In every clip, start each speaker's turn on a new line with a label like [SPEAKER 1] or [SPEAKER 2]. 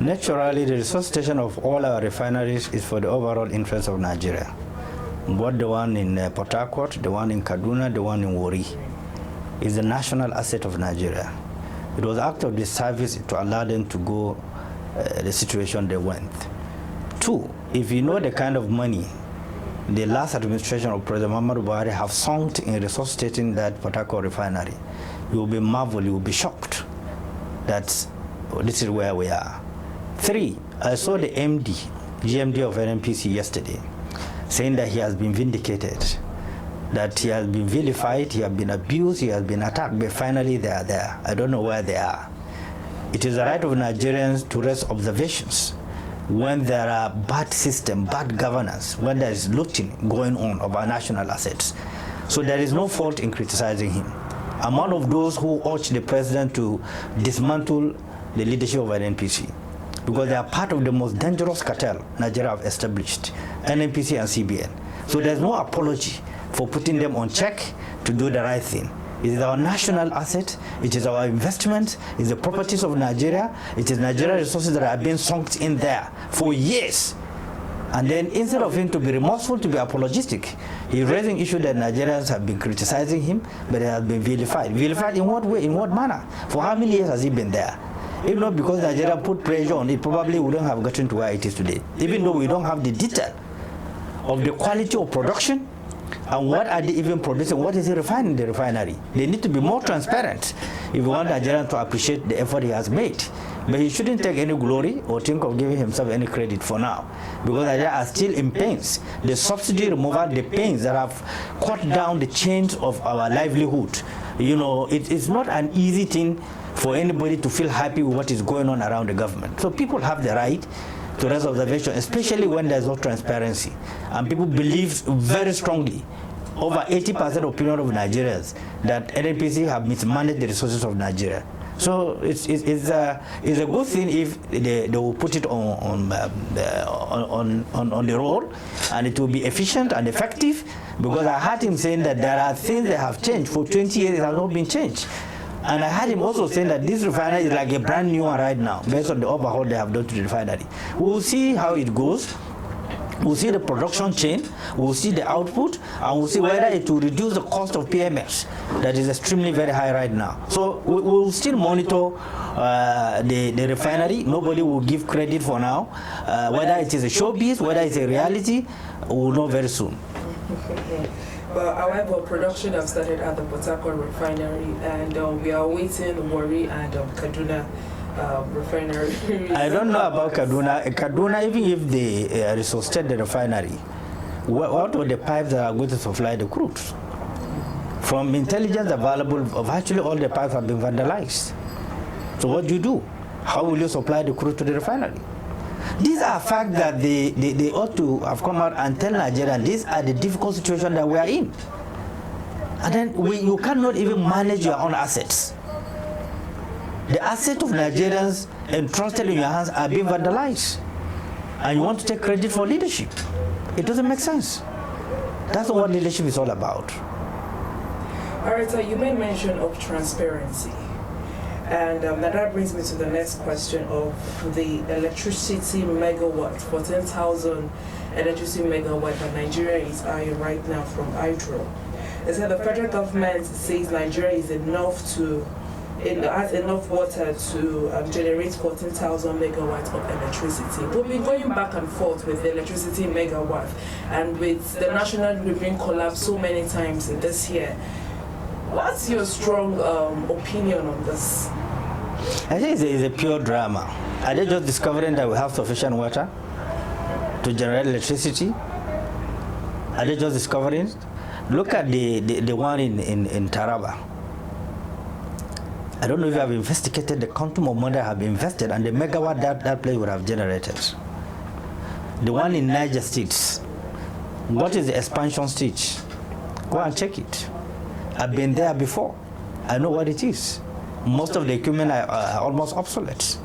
[SPEAKER 1] Naturally, the resuscitation of all our refineries is for the overall interest of Nigeria. Both the one in Port Harcourt, the one in Kaduna, the one in Warri is the national asset of Nigeria. It was act of disservice to allow them to go the situation they went. Two, if you know the kind of money the last administration of President Muhammadu Buhari have sunk in resuscitating that Port Harcourt Refinery, you will be marveled, you will be shocked that this is where we are. Three, I saw the GMD of NNPC yesterday saying that he has been vindicated, that he has been vilified, he has been abused, he has been attacked, but finally they are there. I don't know where they are. It is the right of Nigerians to raise observations when there are bad system, bad governance, when there is looting going on of our national assets. So there is no fault in criticizing him. I'm one of those who urge the president to dismantle the leadership of NNPC, because they are part of the most dangerous cartel Nigeria have established, NNPC and CBN. So there's no apology for putting them on check to do the right thing. It is our national asset, it is our investment, it is the properties of Nigeria, it is Nigerian resources that are being sunk in there for years. And then instead of him to be remorseful, to be apologetic, he's raising issues that Nigerians have been criticizing him, but he has been vilified. Vilified in what way, in what manner? For how many years has he been there? If not because Nigeria put pressure on it, probably wouldn't have gotten to where it is today. Even though we don't have the detail of the quality of production, and what are they even producing, what is he refining in the refinery. They need to be more transparent if we want Nigerians to appreciate the effort he has made. But he shouldn't take any glory or think of giving himself any credit for now, because Nigeria are still in pains. The subsidy removal, the pains that have cut down the chains of our livelihood. You know, it's not an easy thing for anybody to feel happy with what is going on around the government. So people have the right to raise observation, especially when there's no transparency. And people believe very strongly, over 80% opinion of Nigerians, that NNPC have mismanaged the resources of Nigeria. So it's a good thing if they will put it on the roll, and it will be efficient and effective, because I heard him saying that there are things that have changed. For 20 years, it has not been changed. And I heard him also saying that this refinery is like a brand new one right now, based on the overhaul they have done to the refinery. We'll see how it goes. We'll see the production chain, we'll see the output, and we'll see whether it will reduce the cost of PMS that is extremely very high right now. So we'll still monitor the refinery. Nobody will give credit for now. Whether it is a showbiz, whether it's a reality, we'll know very soon.
[SPEAKER 2] But however, production has started at the Port Harcourt Refinery, and we are waiting Warri and Kaduna refinery.
[SPEAKER 1] I don't know about Kaduna. Kaduna, even if they resuscitate the refinery, what are the pipes that are going to supply the crude? From intelligence available, virtually all the pipes have been vandalized. So what do you do? How will you supply the crude to the refinery? These are facts that they ought to have come out and tell Nigerians these are the difficult situations that we are in. And then you cannot even manage your own assets. The assets of Nigerians entrusted in your hands are being vandalized. And you want to take credit for leadership. It doesn't make sense. That's what leadership is all about.
[SPEAKER 2] All right, so you made mention of transparency. And that brings me to the next question of the electricity megawatt, 14,000 electricity megawatt that Nigeria is eyeing right now from hydro. They said the federal government says Nigeria is has enough water to generate 14,000 megawatts of electricity. We've been going back and forth with the electricity megawatt, and with the national grid being collapsed so many times in this year. What's your strong opinion on this?
[SPEAKER 1] I think it's a pure drama. Are they just discovering that we have sufficient water to generate electricity? Are they just discovering? Look at the one in Taraba. I don't know if you have investigated the quantum of money that have been invested and the megawatt that place would have generated. The one in Niger State. What is the expansion stage? Go and check it. I've been there before. I know what it is. Most of the equipment are almost obsolete.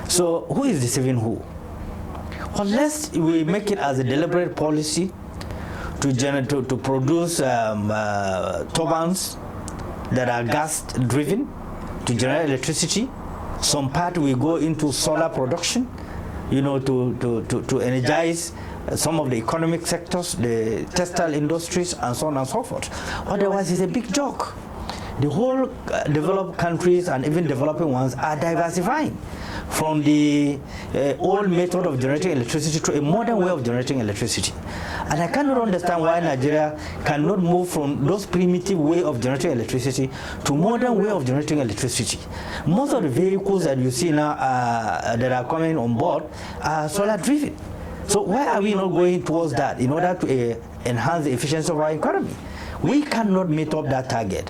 [SPEAKER 1] So who is deceiving who? Unless we make it as a deliberate policy to produce turbines that are gas driven to generate electricity, Some part will go into solar production, you know, to energize some of the economic sectors, the textile industries, and so on and so forth. Otherwise, it's a big joke. The whole developed countries and even developing ones are diversifying from the old method of generating electricity to a modern way of generating electricity. And I cannot understand why Nigeria cannot move from those primitive way of generating electricity to modern way of generating electricity. Most of the vehicles that you see now that are coming on board are solar driven. So why are we not going towards that in order to enhance the efficiency of our economy? We cannot meet up that target.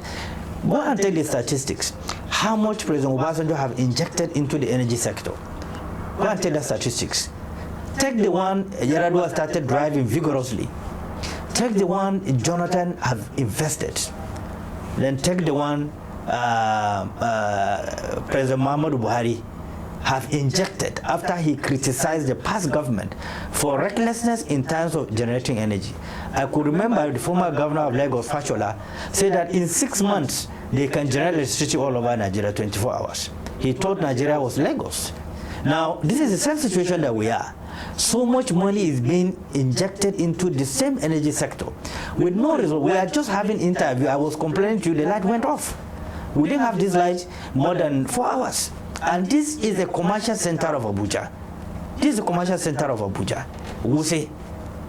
[SPEAKER 1] Go and take the statistics. How much President Obasanjo have injected into the energy sector? Go and take the statistics. Take the one Yaradua started driving vigorously. Take the one Jonathan have invested. Then take the one President Muhammadu Buhari have injected after he criticized the past government for recklessness in terms of generating energy. I could remember the former governor of Lagos, Fashola, said that in 6 months they can generate electricity all over Nigeria 24 hours. He thought Nigeria was Lagos. Now, this is the same situation that we are. So much money is being injected into the same energy sector with no result. We are just having interview. I was complaining to you, the light went off. We didn't have this light more than 4 hours. And this is the commercial center of Abuja. This is the commercial center of Abuja. We say,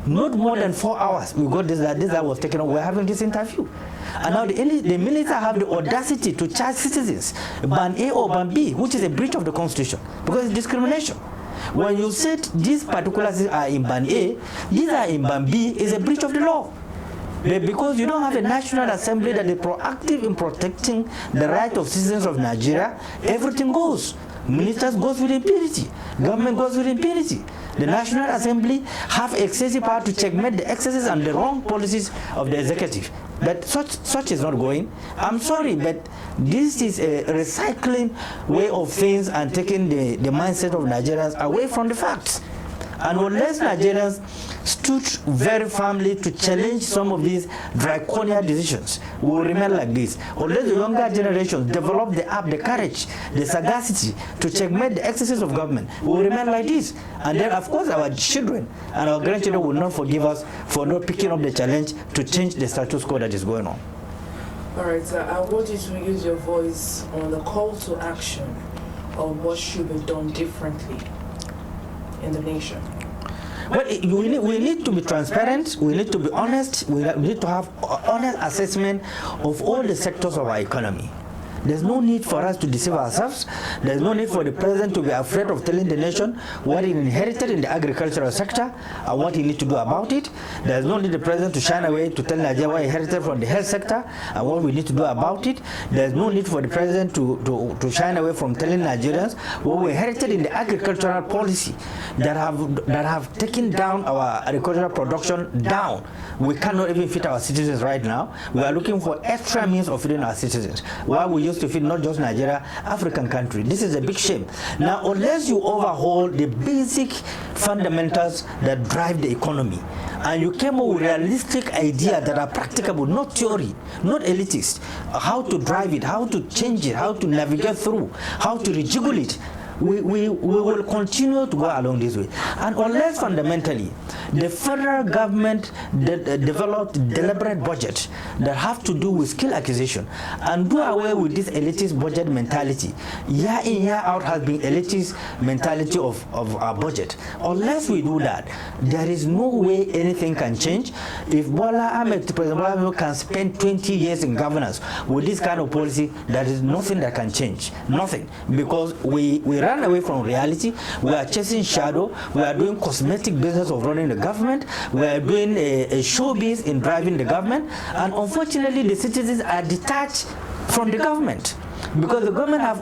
[SPEAKER 1] not more than 4 hours. We got this light was taken off. We're having this interview. And now the military have the audacity to charge citizens ban A or ban B, which is a breach of the Constitution, because it's discrimination. When you said these particulars are in ban A, these are in ban B, is a breach of the law. But because you don't have a National Assembly that is proactive in protecting the right of citizens of Nigeria, everything goes. Ministers goes with impunity. Government goes with impunity. The National Assembly have excessive power to checkmate the excesses and the wrong policies of the executive. But such is not going. I'm sorry, but this is a recycling way of things and taking the mindset of Nigerians away from the facts. And unless Nigerians stood very firmly to challenge some of these draconian decisions, we will remain like this. Unless the younger generations develop the courage, the sagacity to checkmate the excesses of government, we will remain like this. And then, of course, our children and our grandchildren will not forgive us for not picking up the challenge to change the status quo that is going on.
[SPEAKER 2] All right, I want you to use your voice on the call to action of what should be done differently in the nation.
[SPEAKER 1] Well, we need to be transparent, we need to be honest, we need to have honest assessment of all the sectors of our economy. There's no need for us to deceive ourselves. There's no need for the president to be afraid of telling the nation what he inherited in the agricultural sector and what he needs to do about it. There's no need the president to shine away to tell Nigeria what he inherited from the health sector and what we need to do about it. There's no need for the president to shine away from telling Nigerians what we inherited in the agricultural policy that have taken down our agricultural production down. We cannot even feed our citizens right now. We are looking for extra means of feeding our citizens. Why we used to feed not just Nigeria, African country. This is a big shame. Now, unless you overhaul the basic fundamentals that drive the economy, and you came up with realistic ideas that are practicable, not theory, not elitist, how to drive it, how to change it, how to navigate through, how to rejiggle it, we will continue to go along this way. And unless fundamentally the federal government developed deliberate budget that have to do with skill acquisition and do away with this elitist budget mentality, year in, year out has been elitist mentality of our budget. Unless we do that, there is no way anything can change. If President Bola Ahmed can spend 20 years in governance with this kind of policy, there is nothing that can change. Nothing. Because we run away from reality. We are chasing shadow. We are doing cosmetic business of running the government. We are doing a showbiz in driving the government. And unfortunately, the citizens are detached from the government, because the government have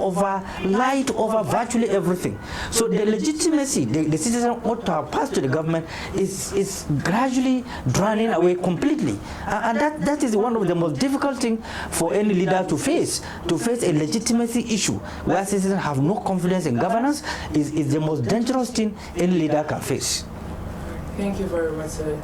[SPEAKER 1] lied over virtually everything. So the legitimacy the citizen ought to have passed to the government is gradually drowning away completely. And that is one of the most difficult things for any leader to face a legitimacy issue where citizens have no confidence in governance is the most dangerous thing any leader can face.
[SPEAKER 2] Thank you very much, sir.